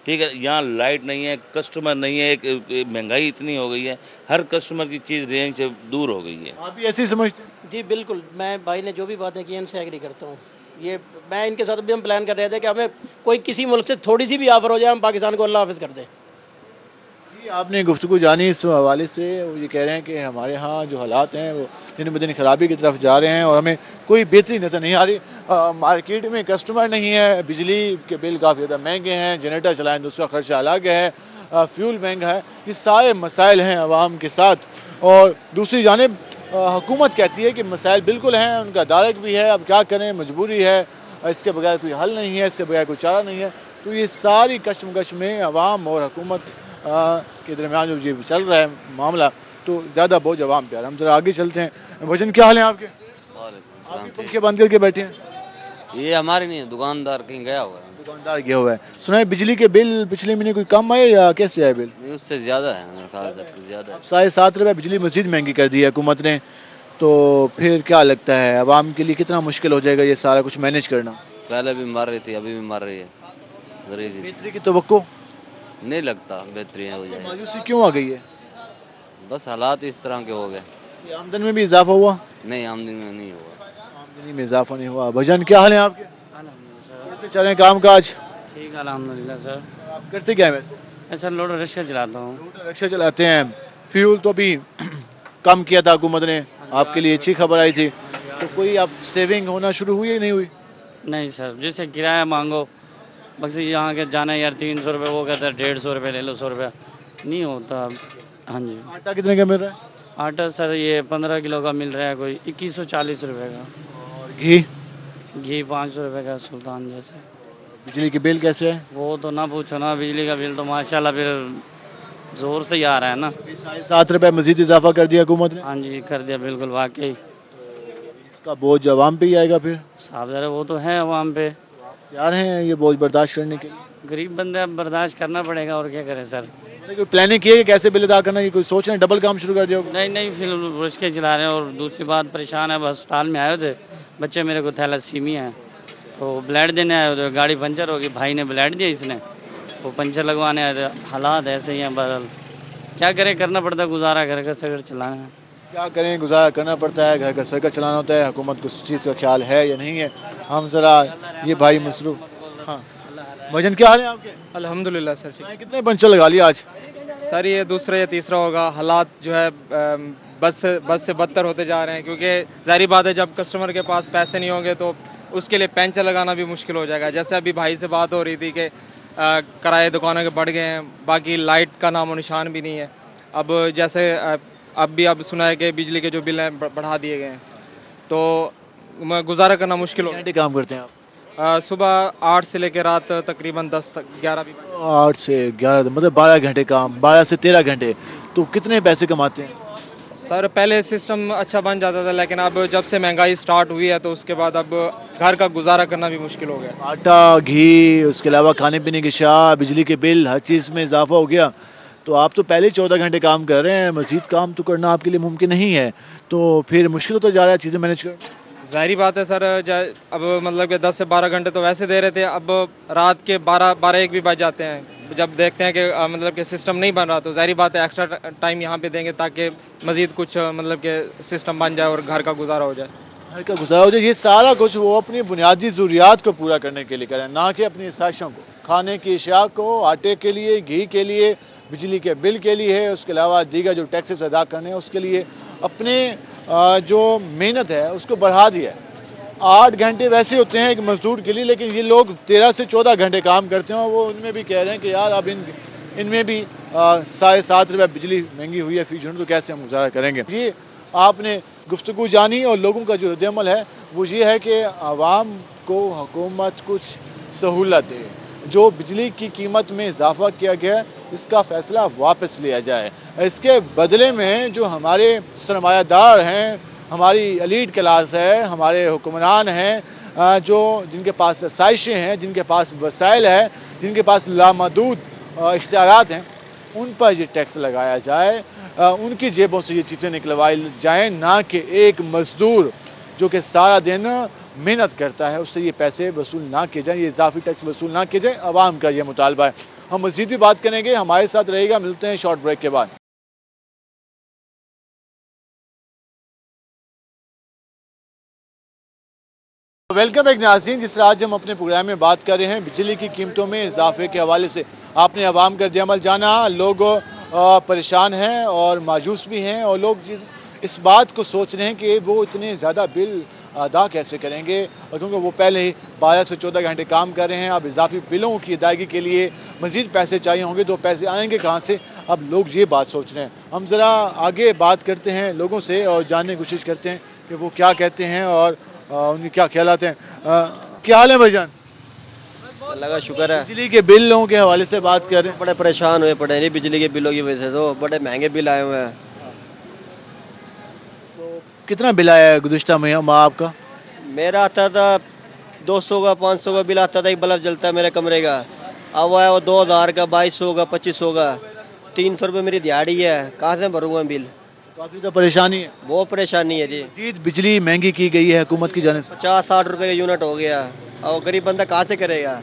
ठीक है, यहाँ लाइट नहीं है, कस्टमर नहीं है, एक महंगाई इतनी हो गई है, हर कस्टमर की चीज़ रेंज से दूर हो गई है। आप भी ऐसे ही समझते हैं? जी बिल्कुल, मैं भाई ने जो भी बातें की इनसे एग्री करता हूँ। ये मैं इनके साथ भी हम प्लान कर रहे थे कि हमें कोई किसी मुल्क से थोड़ी सी भी ऑफर हो जाए, हम पाकिस्तान को अल्लाह हाफिज़ कर दें। जी, आपने गुफ्तगू जानी इस हवाले से, वो ये कह रहे हैं कि हमारे यहाँ जो हालात हैं वो दिन ब दिन खराबी की तरफ जा रहे हैं और हमें कोई बेहतरी नज़र नहीं आ रही। मार्केट में कस्टमर नहीं है, बिजली के बिल काफ़ी ज़्यादा महंगे हैं, जनरेटर चलाएं तो उसका खर्चा अलग है, फ्यूल महंगा है, ये सारे मसाइल हैं आवाम के साथ। और दूसरी जानिब हुकूमत कहती है कि मसाइल बिल्कुल हैं, उनका डायरेक्ट भी है, अब क्या करें, मजबूरी है, इसके बगैर कोई हल नहीं है, इसके बगैर कोई चारा नहीं है। तो ये सारी कशमकश में अवाम और हुकूमत के दरमियान जो ये चल रहा है मामला, तो ज़्यादा बोझ अवाम पे आ रहा है। हम जरा आगे चलते हैं। भजन, क्या हाल है आपके? आप भी पंखे बंद करके बैठे हैं? ये हमारे नहीं है, दुकानदार कहीं गया हुआ है। दुकानदार गया हुआ है। सुना है बिजली के बिल पिछले महीने कोई कम आए या कैसे आए बिल? नहीं, उससे ज़्यादा है, मेरे ख्याल से ज़्यादा है। 7.5 रुपये बिजली मजीद महंगी कर दी है हुकूमत ने, तो फिर क्या लगता है अवाम के लिए कितना मुश्किल हो जाएगा ये सारा कुछ मैनेज करना? पहले भी मर रही थी, अभी भी मर रही है। गरीबी बेहतरी की तवक्को नहीं लगता बेहतरी हो जाए। मायूसी क्यों आ गई है? बस हालात इस तरह के हो गए। ये आमदन में भी इजाफा हुआ? नहीं, आमदनी में नहीं हुआ। आमदनी में इजाफा नहीं हुआ। भजन, क्या हाल है आपके? कैसे चल रहे हैं काम काज? ठीक है अल्हम्दुलिल्लाह सर। आप करते क्या है वैसे? मैं सर लोड रिक्शा चलाता हूँ। रिक्शा चलाते हैं। फ्यूल तो अभी कम किया था हुकूमत ने, आपके लिए अच्छी खबर आई थी, तो कोई आप सेविंग होना शुरू हुई या नहीं हुई? नहीं सर, जैसे किराया मांगो, बस यहाँ के जाना यार 300 रुपये, वो कहता है 150 रुपये ले लो, 100 रुपये नहीं होता। हाँ जी। आटा कितने का मिल रहा है? आटा सर ये 15 किलो का मिल रहा है, कोई 2140 रुपये का। और घी? घी 500 रुपये का सुल्तान जैसे। बिजली के बिल कैसे है? वो तो ना पूछो ना, बिजली का बिल तो माशाल्लाह फिर जोर से ही आ रहा है ना। 7 रुपये मजीद इजाफा कर दिया हुकूमत ने? हाँ जी कर दिया, बिल्कुल वाकई। इसका बोझ अवाम पे ही आएगा फिर? साहब जरा वो तो है अवाम पे। तैयार हैं ये बोझ बर्दाश्त करने के लिए? गरीब बंदे अब बर्दाश्त करना पड़ेगा, और क्या करें सर। कोई प्लानिंग की है कि कैसे बिल अदा करना, ये कोई सोच रहे हैं डबल काम शुरू कर दिया? नहीं नहीं, फिर रिक्शे चला रहे हैं। और दूसरी बात, परेशान है, अस्पताल में आए थे बच्चे मेरे को, थैलेसीमिया है, तो ब्लड देने आए थे, गाड़ी पंचर होगी, भाई ने ब्लड दिया, इसने वो पंचर लगवाने आए थे। हालात ऐसे ही हैं बदल, क्या करें, करना पड़ता है गुजारा, घर का सर्कल चलाना है। क्या करें, गुजारा करना पड़ता है, घर का सर्कल चलाना होता है। हुकूमत को इस चीज़ का ख्याल है या नहीं है? हम जरा ये भाई मसरूफ। हाँ भजन, क्या हाल है आपके? अल्हम्दुलिल्लाह सर ठीक। कितने पंचर लगा लिया आज? सर ये दूसरा या तीसरा होगा। हालात जो है बस से बदतर होते जा रहे हैं, क्योंकि ज़ाहिर बात है जब कस्टमर के पास पैसे नहीं होंगे तो उसके लिए पंचर लगाना भी मुश्किल हो जाएगा। जैसे अभी भाई से बात हो रही थी कि किराए दुकानों के बढ़ गए हैं, बाकी लाइट का नामो निशान भी नहीं है। अब जैसे अब सुना है कि बिजली के जो बिल हैं बढ़ा दिए गए हैं, तो गुजारा करना मुश्किल हो। घंटे काम करते हैं आप? सुबह 8 से लेकर रात तकरीबन 10 तक 11 भी। 8 से 11 मतलब 12 घंटे काम, 12 से 13 घंटे। तो कितने पैसे कमाते हैं? सर पहले सिस्टम अच्छा बन जाता था, लेकिन अब जब से महंगाई स्टार्ट हुई है तो उसके बाद अब घर का गुजारा करना भी मुश्किल हो गया। आटा, घी, उसके अलावा खाने पीने की शाह, बिजली के बिल, हर चीज़ में इजाफा हो गया। तो आप तो पहले 14 घंटे काम कर रहे हैं, मज़ीद काम तो करना आपके लिए मुमकिन नहीं है, तो फिर मुश्किल होता जा रहा है चीज़ें मैनेज करना। ज़ाहिर बात है सर, अब मतलब कि 10 से 12 घंटे तो वैसे दे रहे थे, अब रात के 12-1 भी बज जाते हैं। जब देखते हैं कि मतलब कि सिस्टम नहीं बन रहा, तो ज़ाहिर बात है एक्स्ट्रा टाइम यहाँ पे देंगे ताकि मज़ीद कुछ मतलब कि सिस्टम बन जाए और घर का गुजारा हो जाए। घर का गुजारा हो जाए, ये सारा कुछ वो अपनी बुनियादी ज़रूरियात को पूरा करने के लिए करें, ना कि अपनी ख्वाहिशों को। खाने की अशिया को, आटे के लिए, घी के लिए, बिजली के बिल के लिए, उसके अलावा दीगर जो टैक्सेस अदा करने हैं उसके लिए अपने जो मेहनत है उसको बढ़ा दिया है। 8 घंटे वैसे होते हैं एक मजदूर के लिए, लेकिन ये लोग 13 से 14 घंटे काम करते हैं। और वो उनमें भी कह रहे हैं कि यार अब इनमें भी 7.5 रुपये बिजली महंगी हुई है फी यूनिट, तो कैसे हम गुजारा करेंगे। जी आपने गुफ्तगू जानी, और लोगों का जो रद्द-ए-अमल है वो ये है कि आवाम को हुकूमत कुछ सहूलत दे, جو بجلی کی قیمت میں اضافہ کیا گیا ہے اس کا فیصلہ واپس لیا جائے. اس کے بدلے میں جو ہمارے سرمایہ دار ہیں، ہماری ایلیٹ کلاس ہے، ہمارے حکمران ہیں، جو جن کے پاس آسائشیں ہیں، جن کے پاس وسائل ہیں، جن کے پاس لامحدود اختیارات ہیں، ان پر یہ ٹیکس لگایا جائے، ان کی جیبوں سے یہ چیزیں نکلوائی جائیں، نہ کہ ایک مزدور جو کہ سارا دن محنت کرتا ہے اس سے یہ پیسے وصول نہ کیے جائیں، یہ اضافی ٹیکس وصول نہ کیے جائیں. عوام کا یہ مطالبہ ہے. ہم مزید بھی بات کریں گے، ہمارے ساتھ رہے گا. ملتے ہیں شارٹ بریک کے بعد. ویلکم بیک ناظرین. جس طرح آج ہم اپنے پروگرام میں بات کر رہے ہیں بجلی کی قیمتوں میں اضافے کے حوالے سے، آپ نے عوام کا رد عمل جانا. لوگ پریشان ہیں اور مایوس بھی ہیں، اور لوگ اس بات کو سوچ رہے ہیں کہ وہ اتنے زیادہ بل ادا کیسے کریں گے، اور کیونکہ وہ پہلے ہی 12 سے 14 گھنٹے کام کر رہے ہیں. اب اضافی بلوں کی ادائیگی کے لیے مزید پیسے چاہیے ہوں گے، تو پیسے آئیں گے کہاں سے؟ اب لوگ یہ بات سوچ رہے ہیں. ہم ذرا آگے بات کرتے ہیں لوگوں سے اور جاننے کی کوشش کرتے ہیں کہ وہ کیا کہتے ہیں اور ان کے کیا خیالات ہیں. کیا حال ہے بھائی جان؟ اللہ کا شکر ہے. بجلی کے بلوں کے حوالے سے بات کر رہے ہیں. بڑے پریشان ہوئے پڑے ہیں بجلی کے بلوں کی وجہ سے، تو بڑے مہنگے بل آئے ہوئے ہیں. کتنا بل آیا ہے گزشتہ ماہ آپ کا؟ میرا آتا تھا 200 کا 500 کا بل آتا تھا، ایک بلب جلتا ہے میرے کمرے کا. اب آیا وہ 2000 کا 2200 کا 2500 کا. 300 روپے میری دیہڑی ہے، کہاں سے بھروں گا بل؟ کافی تو پریشانی ہے. بہت پریشانی ہے جی. مزید بجلی مہنگی کی گئی ہے حکومت کی جانب سے. 50-60 روپے کا یونٹ ہو گیا، اور غریب بندہ کہاں سے کرے گا؟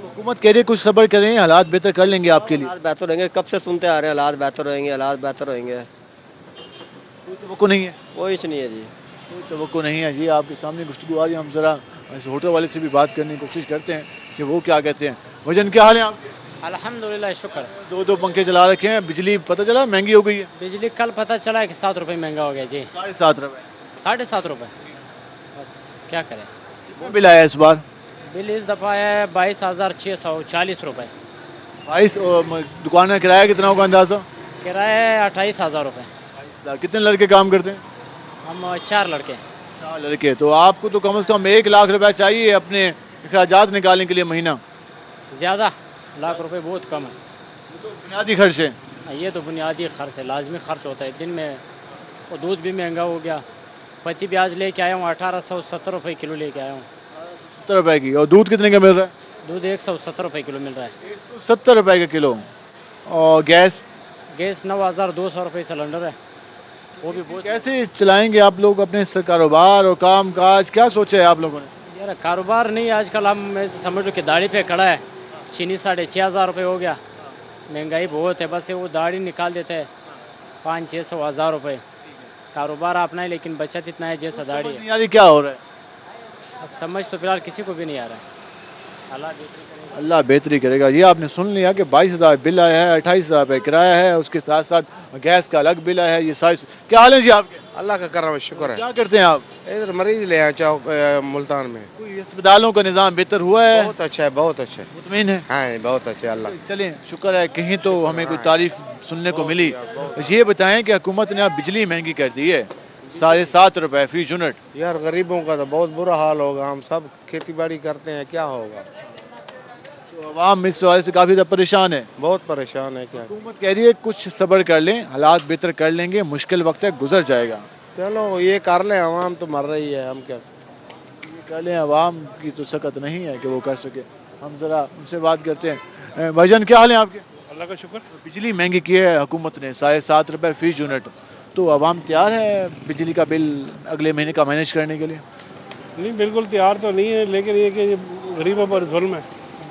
حکومت کہہ رہی ہے کچھ صبر کریں، حالات بہتر کر لیں گے آپ کے لیے. حالات بہتر ہوئیں گے، کب سے سنتے آ رہے ہیں حالات بہتر ہوئیں گے، حالات بہتر ہوئیں گے. کوئی توقع نہیں ہے. کوئی نہیں ہے جی. کوئی توقع نہیں ہے جی. آپ کے سامنے گفتگو آ رہی ہے. ہم ذرا اس ہوٹل والے سے بھی بات کرنے کی کوشش کرتے ہیں کہ وہ کیا کہتے ہیں. بھجن کیا حال ہے آپ کے؟ الحمدللہ شکر. 2 پنکھے چلا رکھے ہیں. بجلی پتہ چلا مہنگی ہو گئی ہے. بجلی کل پتہ چلا ہے کہ 7 روپے مہنگا ہو گیا جی. 7.5 روپے. 7.5 روپے. بس کیا کریں. کتنا بل آیا اس بار؟ بل اس دفعہ آیا ہے 22,640 روپے. 22. دکان کا کرایہ کتنا ہوگا اندازہ؟ کرایہ ہے 28,000 روپے. کتنے لڑکے کام کرتے ہیں؟ ہم 4 لڑکے. 4 لڑکے. تو آپ کو تو کم از کم 1 لاکھ روپے چاہیے اپنے اخراجات نکالنے کے لیے مہینہ. زیادہ 1 لاکھ روپے بہت کم ہے. یہ تو بنیادی خرچ ہے. یہ تو بنیادی خرچ ہے، لازمی خرچ ہوتا ہے دن میں. اور دودھ بھی مہنگا ہو گیا. پتی بھی آج لے کے آیا ہوں 1870 روپے کلو لے کے آیا ہوں. 70 روپے کی. اور دودھ کتنے کا مل رہا ہے؟ دودھ 170 روپے کلو مل رہا ہے. 70 روپے کا کلو. اور گیس؟ گیس 9,200 روپے سلنڈر ہے. وہ بھی بہت. کیسے چلائیں گے آپ لوگ اپنے کاروبار اور کام کاج؟ کیا سوچا ہے آپ لوگوں نے؟ یار کاروبار نہیں، آج کل ہم سمجھ لو کہ داڑھی پہ کھڑا ہے. چینی 6,500 روپے ہو گیا. مہنگائی بہت ہے. بس وہ داڑھی نکال دیتے ہیں 500-600 ہزار روپے. کاروبار اپنا ہے لیکن بچت اتنا ہے جیسا داڑھی ہے. یعنی کیا ہو رہا ہے؟ سمجھ تو فی الحال کسی کو بھی نہیں آ رہا ہے. اللہ بہتری کرے گا. یہ آپ نے سن لیا کہ 22,000 بل آیا ہے، 28,000 روپے کرایہ ہے، اس کے ساتھ ساتھ گیس کا الگ بل آیا ہے. یہ سائز کیا حال ہے جی آپ کے؟ اللہ کا کرم شکر ہے. کیا کرتے ہیں آپ؟ ادھر مریض لے آئے چوک ملتان میں. کوئی اسپتالوں کا نظام بہتر ہوا ہے؟ بہت اچھا ہے، بہت اچھا ہے. مطمئن ہے؟ ہاں بہت اچھا ہے. اللہ چلیں شکر ہے کہیں تو ہمیں کوئی تعریف سننے کو ملی. یہ بتائیں کہ حکومت نے اب بجلی مہنگی کر دی ہے 7.5 روپے فی یونٹ. یار غریبوں کا تو بہت برا حال ہوگا. ہم سب کھیتی باڑی کرتے ہیں، کیا ہوگا؟ تو عوام اس حوالے سے کافی زیادہ پریشان ہے. بہت پریشان ہے. کیا حکومت کہہ رہی ہے کچھ صبر کر لیں، حالات بہتر کر لیں گے، مشکل وقت ہے گزر جائے گا. چلو یہ کر لیں، عوام تو مر رہی ہے، ہم کیا کر لیں. عوام کی تو سکت نہیں ہے کہ وہ کر سکے. ہم ذرا ان سے بات کرتے ہیں. بھائی جان کیا حال ہے آپ کے؟ اللہ کا شکر. بجلی مہنگی کی ہے حکومت نے 7.5 روپے فی یونٹ. تو عوام تیار ہے بجلی کا بل اگلے مہینے کا مینیج کرنے کے لیے؟ نہیں بالکل تیار تو نہیں ہے، لیکن یہ کہ غریبوں پر ظلم ہے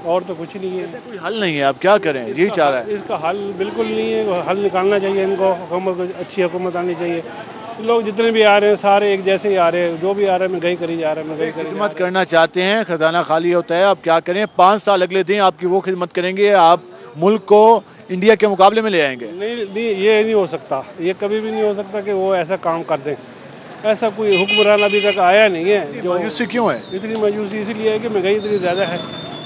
اور تو کچھ نہیں ہے. کوئی حل نہیں ہے. آپ کیا کریں؟ یہی چاہ رہا ہے. اس کا حل بالکل نہیں ہے. حل نکالنا چاہیے ان کو. حکومت کو اچھی حکومت آنی چاہیے. لوگ جتنے بھی آ رہے ہیں سارے ایک جیسے ہی آ رہے ہیں. جو بھی آ رہا ہے مہنگائی کری جا رہا ہے، مہنگائی کری. خدمت کرنا چاہتے ہیں، خزانہ خالی ہوتا ہے. اب کیا کریں؟ 5 سال اگلے دن آپ کی وہ خدمت کریں گے، آپ ملک کو انڈیا کے مقابلے میں لے آئیں گے. نہیں یہ نہیں ہو سکتا. یہ کبھی بھی نہیں ہو سکتا کہ وہ ایسا کام کر دیں. ایسا کوئی حکمران ابھی تک آیا نہیں ہے. جو مایوسی کیوں ہے؟ اتنی مایوسی اسی لیے ہے کہ مہنگائی اتنی زیادہ ہے،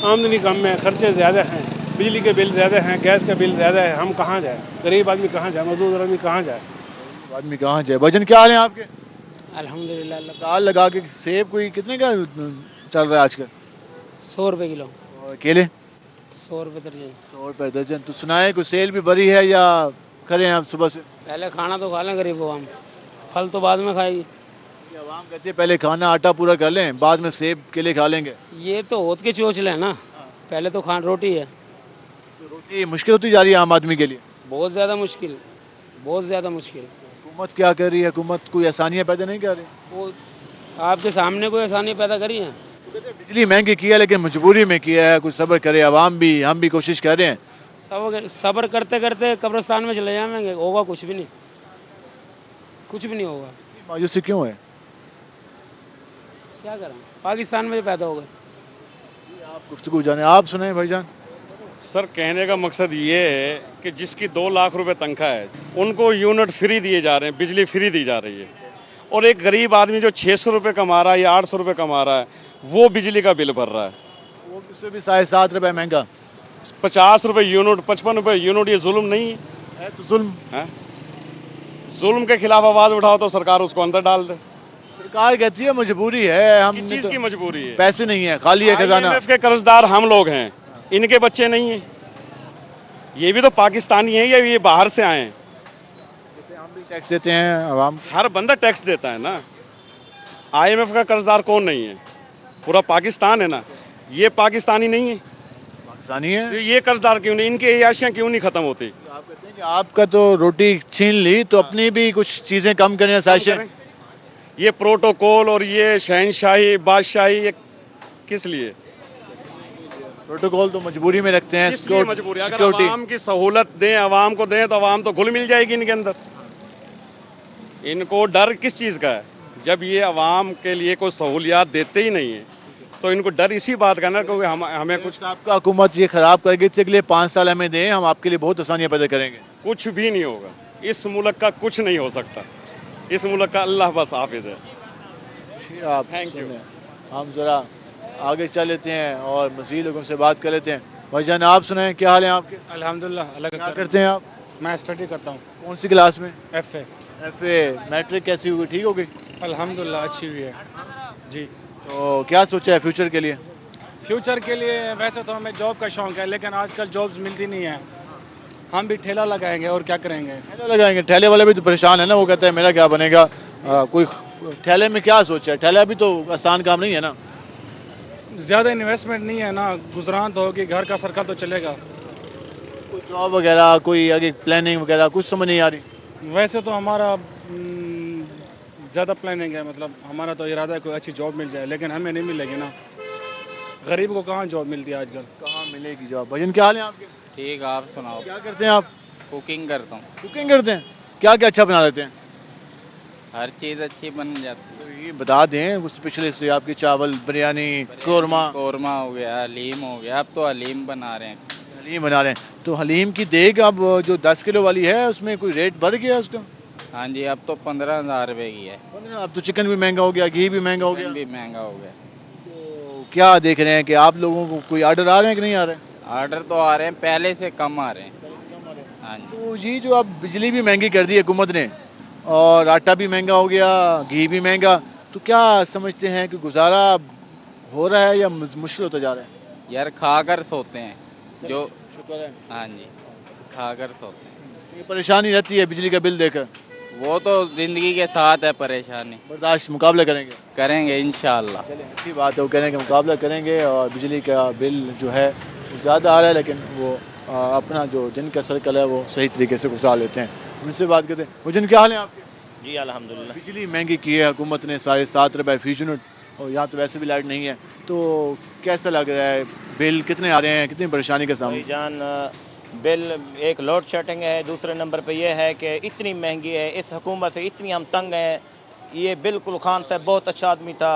آمدنی کم ہے، خرچے زیادہ ہیں، بجلی کے بل زیادہ ہیں، گیس کا بل زیادہ ہے. ہم کہاں جائیں؟ غریب آدمی کہاں جائے؟ مزدور آدمی کہاں جائے؟ آدمی کہاں جائے؟ بھجن کیا حال ہے آپ کے؟ الحمدللہ. دال لگا کے سیب کوئی کتنے کا چل رہا ہے آج کل؟ 100 روپے کلو. और केले 100 रुपये दर्जन। 100 रुपए दर्जन। तो सुना है कोई सेल भी बढ़ी है या करें आप सुबह से? पहले खाना तो खा लें गरीब आवाम, फल तो बाद में खाएगी। आवाम कहती है पहले खाना आटा पूरा कर लें, बाद में सेब केले खा लेंगे। ये तो होत के चोचले है ना, पहले तो खान रोटी है। तो रोटी मुश्किल होती जा रही है आम आदमी के लिए। बहुत ज़्यादा मुश्किल, बहुत ज़्यादा मुश्किल। हुकूमत क्या कर रही है? हुकूमत कोई आसानियाँ पैदा नहीं कर रही? वो आपके सामने कोई आसानी पैदा करी है? बिजली महंगी की है लेकिन मजबूरी में किया है, कुछ सब्र करे आवाम भी, हम भी कोशिश कर रहे हैं। सब्र करते करते कब्रिस्तान में चले जाएंगे, होगा कुछ भी नहीं, कुछ भी नहीं होगा। मायूसी क्यों है? क्या करें, पाकिस्तान में पैदा हो गए। आप गुफ्तगू जाने, आप सुने भाईजान। सर कहने का मकसद ये है कि जिसकी 2 लाख रुपए तनख्वाह है उनको यूनिट फ्री दिए जा रहे हैं, बिजली फ्री दी जा रही है, और एक गरीब आदमी जो 600 रुपये कमा रहा है या 800 रुपये कमा रहा है वो बिजली का बिल भर रहा है। वो उसमें भी 7.5 रुपए महंगा। 50 रुपये यूनिट, 55 रुपये यूनिट, ये जुल्म नहीं है? तो जुल्म है। जुल्म के खिलाफ आवाज उठाओ तो सरकार उसको अंदर डाल दे। सरकार कहती है मजबूरी है, हम किस चीज की मजबूरी है? पैसे नहीं है, खाली है खजाना। IMF के कर्जदार हम लोग हैं, इनके बच्चे नहीं हैं। ये भी तो पाकिस्तानी हैं या ये बाहर से आए हैं? हम भी टैक्स देते हैं, आवाम हर बंदा टैक्स देता है ना। IMF का कर्जदार कौन नहीं है? पूरा पाकिस्तान है ना। ये पाकिस्तानी नहीं है, पाकिस्तानी है। तो ये कर्जदार क्यों नहीं, इनकी अयाशियां क्यों नहीं खत्म होती? आप कहते हैं कि आपका तो रोटी छीन ली तो अपनी भी कुछ चीजें कम करने साजिशें। ये प्रोटोकॉल और ये शहनशाही बादशाही, ये किस लिए? प्रोटोकॉल तो मजबूरी में रखते हैं। किस लिए मजबूरी? अगर आवाम की सहूलत दें, आवाम को दें तो आवाम तो घुल मिल जाएगी इनके अंदर। इनको डर किस चीज का है? जब ये आवाम के लिए कोई सहूलियात देते ही नहीं है तो इनको डर इसी बात का ना, क्योंकि हमें कुछ आपका हुकूमत ये खराब करेगी तो अगले 5 साल हमें दें, हम आपके लिए बहुत आसानियां पैदा करेंगे। कुछ भी नहीं होगा। इस मुल्क का कुछ नहीं हो सकता। इस मुल्क का अल्लाह बस हाफिज है। आप थैंक यू। हम जरा आगे चल लेते हैं और मज़ीद लोगों से बात कर लेते हैं। भाईजान आप सुनाएं, क्या हाल है आपके? अल्हम्दुलिल्लाह। अलग क्या करते हैं आप? मैं स्टडी करता हूँ। कौन सी क्लास में? FA। मैट्रिक कैसी हुई? ठीक हो गई? अल्हम्दुलिल्लाह अच्छी हुई है जी। तो क्या सोचा है फ्यूचर के लिए? फ्यूचर के लिए वैसे तो हमें जॉब का शौक है, लेकिन आजकल जॉब्स मिलती नहीं है। हम भी ठेला लगाएंगे और क्या करेंगे। ठेला लगाएंगे? ठेले वाले भी तो परेशान है ना, वो कहते हैं मेरा क्या बनेगा। कोई ठेले में क्या सोचा है? ठेला भी तो आसान काम नहीं है ना। ज़्यादा इन्वेस्टमेंट नहीं है ना, गुजरान तो होगी, घर का सर्कल तो चलेगा। कोई जॉब वगैरह, कोई आगे प्लानिंग वगैरह कुछ समझ नहीं आ रही? वैसे तो हमारा ज़्यादा प्लानिंग है, मतलब हमारा तो इरादा है कोई अच्छी जॉब मिल जाए, लेकिन हमें नहीं मिलेगी ना। गरीब को कहाँ जॉब मिलती है आजकल? कहाँ मिलेगी जॉब? भजन क्या हाल है आपके? ठीक, आप सुनाओ। क्या करते हैं आप? कुकिंग करता हूँ। कुकिंग करते हैं? क्या क्या अच्छा बना लेते हैं? हर चीज़ अच्छी बन जाती है। तो ये बता दें वो स्पेशलिस्ट आपकी, चावल, बिरयानी, कोरमा। कोरमा हो गया, हलीम हो गया। अब तो हलीम बना रहे हैं। हलीम बना रहे हैं। तो हलीम की देग अब जो 10 किलो वाली है उसमें कोई रेट बढ़ गया उसका? हाँ जी, अब तो 15,000 रुपये की है। 15? अब तो चिकन भी महंगा हो गया, घी भी महंगा हो गया। भी महंगा हो गया। तो क्या देख रहे हैं कि आप लोगों को कोई ऑर्डर आ रहे हैं कि नहीं आ रहे हैं? ऑर्डर तो आ रहे हैं, पहले से कम आ रहे हैं। हाँ जी। तो जी जो अब बिजली भी महंगी कर दी है हुकूमत ने, और आटा भी महंगा हो गया, घी भी महंगा, तो क्या समझते हैं कि गुजारा हो रहा है या मुश्किल होता जा रहा है? यार खाकर सोते हैं जो। शुक्र है। हाँ जी, खाकर सोते हैं। ये परेशानी रहती है बिजली का बिल देकर? वो तो जिंदगी के साथ है परेशानी। बर्दाश्त, मुकाबला करेंगे इंशाल्लाह। चलिए अच्छी बात है, वो कहने का मुकाबला करेंगे। और बिजली का बिल जो है ज़्यादा आ रहा है, लेकिन वो अपना जो दिन का सर्कल है वो सही तरीके से गुजार लेते हैं। उनसे बात करते हैं। मुझे क्या हाल है आपके? जी अल्हम्दुलिल्लाह। बिजली महंगी की है हुकूमत ने, 7.5 रुपये फी यूनिट, और यहाँ तो वैसे भी लाइट नहीं है, तो कैसा लग रहा है? बिल कितने आ रहे हैं, कितनी परेशानी के सामने? भाईजान बिल एक लोड शेडिंग है, दूसरे नंबर पे ये है कि इतनी महंगी है, इस हुकूमत से इतनी हम तंग हैं। ये बिल्कुल खान साहब बहुत अच्छा आदमी था,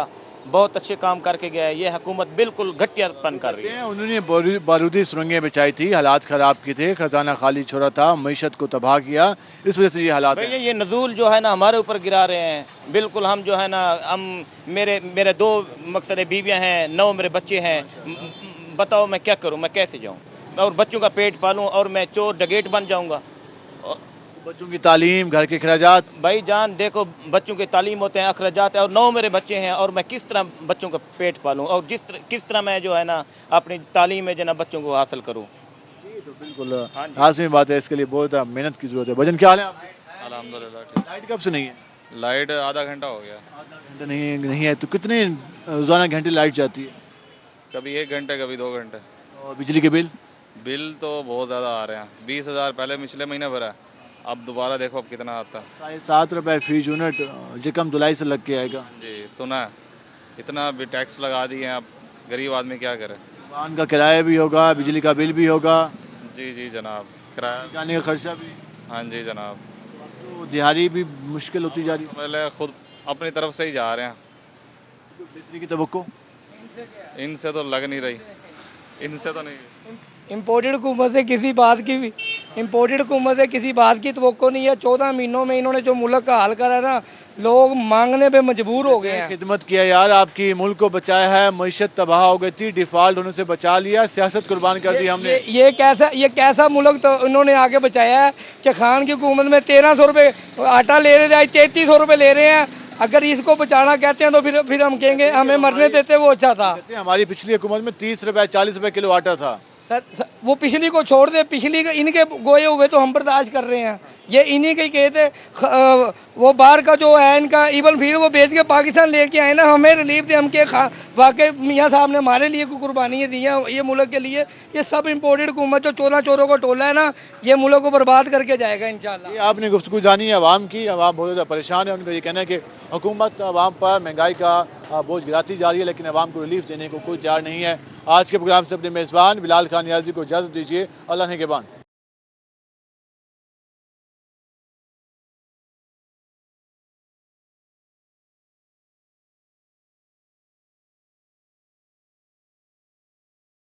बहुत अच्छे काम करके गया है। ये हुकूमत बिल्कुल घटियापन कर रही है। उन्होंने बारूदी सुरंगें बिछाई थी, हालात खराब किए थे, खजाना खाली छोड़ा था, मईशत को तबाह किया, इस वजह से ये हालात हैं। ये नजूल जो है ना हमारे ऊपर गिरा रहे हैं। बिल्कुल हम जो है ना, हम मेरे 2 मकसद बीवियां हैं, 9 मेरे बच्चे हैं। बताओ मैं क्या करूं, मैं कैसे जाऊं? और बच्चों का पेट पालूं और मैं चोर डगेट बन जाऊंगा? बच्चों की तालीम, घर के अखराजात। भाई जान देखो, बच्चों के तालीम होते हैं, अखराजात है, और 9 मेरे बच्चे हैं, और मैं किस तरह बच्चों का पेट पालूं, और किस तरह मैं जो है ना अपनी तालीम में जो ना बच्चों को हासिल करूं। तो बिल्कुल लाजमी बात है, इसके लिए बहुत मेहनत की जरूरत है। भजन क्या हाल है आपके? अल्हम्दुलिल्लाह। लाइट कब से नहीं है? लाइट आधा घंटा हो गया। आधा घंटा नहीं है तो कितने रोजाना घंटे लाइट जाती है? कभी 1 घंटे, कभी 2 घंटे। और बिजली के बिल? बिल तो बहुत ज़्यादा आ रहे हैं। 20,000 पहले पिछले महीने भरा, अब दोबारा देखो अब कितना आता है। 7.5 रुपए फी यूनिट जिकम जुलाई से लग के आएगा। जी सुना है, इतना भी टैक्स लगा दिए हैं, अब गरीब आदमी क्या करे। दुकान का किराया भी होगा, बिजली का बिल भी होगा, जी जी जनाब, किराया, जाने का खर्चा भी। हाँ जी जनाब। तो दिहाड़ी भी मुश्किल होती जा रही है। पहले खुद अपनी तरफ से ही जा रहे हैं। बिजली की तवक्को इनसे तो लग नहीं रही, इनसे तो नहीं। इम्पोर्टेड हुकूमत से किसी बात की भी इम्पोर्टेड हुकूमत से किसी बात की तवक्को नहीं है। 14 महीनों में इन्होंने जो मुल्क का हाल करा ना, लोग मांगने पे मजबूर हो गए हैं। खिदमत किया यार, आपकी मुल्क को बचाया है, मईशत तबाह हो गई थी, डिफॉल्ट होने से बचा लिया, सियासत कुर्बान कर दी हमने। ये कैसा मुल्क तो इन्होंने आगे बचाया है कि खान की हुकूमत में 1300 रुपये आटा ले रहे थे, 3300 रुपये ले रहे हैं। अगर इसको बचाना कहते हैं तो फिर हम कहेंगे हमें मरने देते वो अच्छा था। हमारी पिछली हुकूमत में 30 रुपए 40 रुपए किलो आटा था। सर वो पिछली को छोड़ दे, पिछली इनके गोए हुए तो हम बर्दाश्त कर रहे हैं। ये इन्हीं के कहे थे, वो बाहर का जो है इनका इवन फिर वो बेच के पाकिस्तान लेके आए ना, हमें रिलीफ दे, हम के वाकई मियाँ साहब ने हमारे लिए कोई कुर्बानियाँ दी हैं ये मुल्क के लिए। ये सब इम्पोर्टेड हुकूमत जो 14 चोरों को टोला है ना, ये मुल्क को बर्बाद करके जाएगा इंशाल्लाह। ये आपने गुफ्तगू जानी है अवाम की, अवाम बहुत ज़्यादा परेशान है। उनका ये कहना है कि हुकूमत अवाम पर महंगाई का बोझ गिराती जा रही है, लेकिन अवाम को रिलीफ देने को कोई तैयार नहीं है। आज के प्रोग्राम से अपने मेज़बान बिलाल खान नियाज़ी को इजाज़त दीजिए। अल्लाह ने के बान।